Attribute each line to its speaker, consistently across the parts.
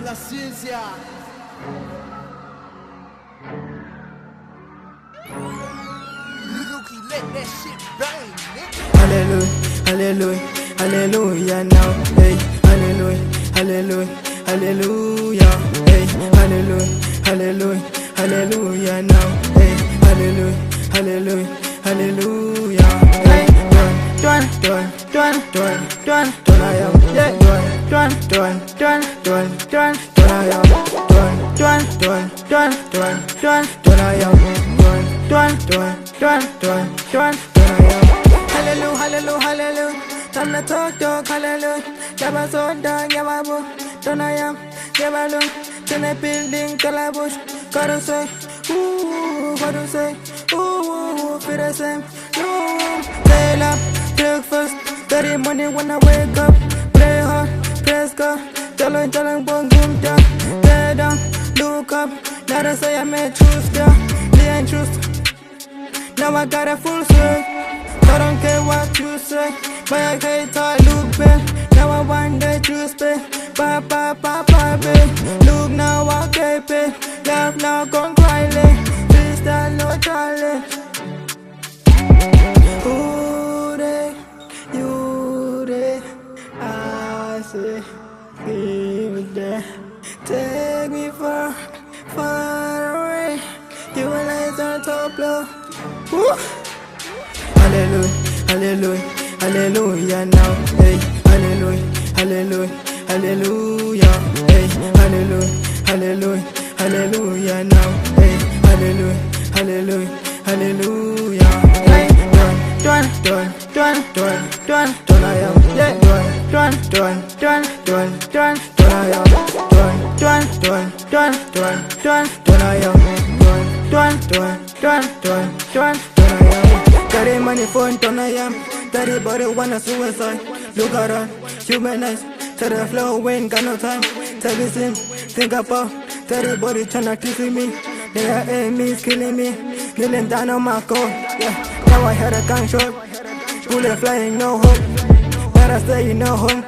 Speaker 1: la ciencia. Rookie, let that shit bang, nigga.
Speaker 2: Hallelujah, hallelujah, hallelujah now, hey, hallelujah, hallelujah, hallelujah, hey, hallelujah, hallelujah, hallelujah now, hey, hallelujah, hallelujah, hallelujah, hey, done, I am, yeah, done, I am, done, I am. Hallelujah, hallelujah, hallelujah. Time to talk, hallelujah. Yaba soda, yaba bo. Don't I am, yaba loon. Then a building, calabush. Gotta say, ooh, what do say? Ooh, feel the same. No, play up, breakfast. Dirty money when I wake up. Play hard, press go. Jalan, boom, boom, down. Lay down, look up. Now they say I made truth, yeah. They ain't truth. Now I got a full swing. I don't care what you say, but I hate how I look back. Now I want that you spend. Babe. Look now I can't pay. Love now gone quietly. Freestyle no challenge. Who they, you they, I say, give there. Take me far away. You will eyes on top low. Woo! Hallelujah, hallelujah, hallelujah now, hey, hallelujah, hallelujah, hallelujah, hey, hallelujah, hallelujah, hallelujah now, hey, hallelujah, hallelujah, hallelujah, hey, done, I am, yeah, done, I am, done, I am. Carry money phone, turn I am. Daddy body wanna suicide. Look around, humanize. To the flow, we ain't got no time. Tell me sim, think about. Daddy body tryna kiss me. They are enemies killing me. Kneeling down on my code. Yeah, now I hear a gunshot. Bullet flying, no hope. Better stay no home.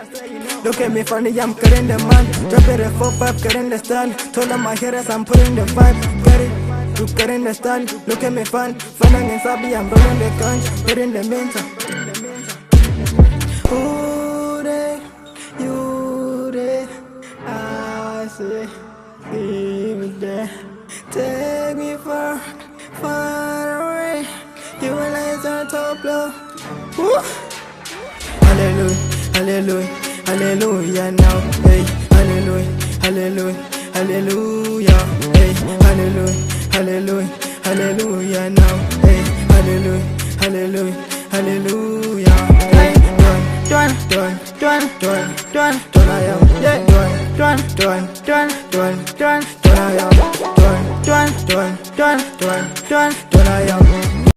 Speaker 2: Look at me funny, I'm cutting the man. Drop it at 4-5, cutting the style. Told them my haters, I'm putting the vibe. Get it. You get in the stand, look at me fun. Fun and sabi, I'm rolling the gun. Put in the minta. Who they, you they, I say, give there. Take me far away. You will eyes on top low. Woo! Hallelujah, hallelujah, hallelujah now, hey, hallelujah, hallelujah, hallelujah, hey, hallelujah. Hallelujah, hallelujah now, hey, hallelujah, hallelujah, hallelujah, hey, done, I am, yeah, done, I am, done, I am.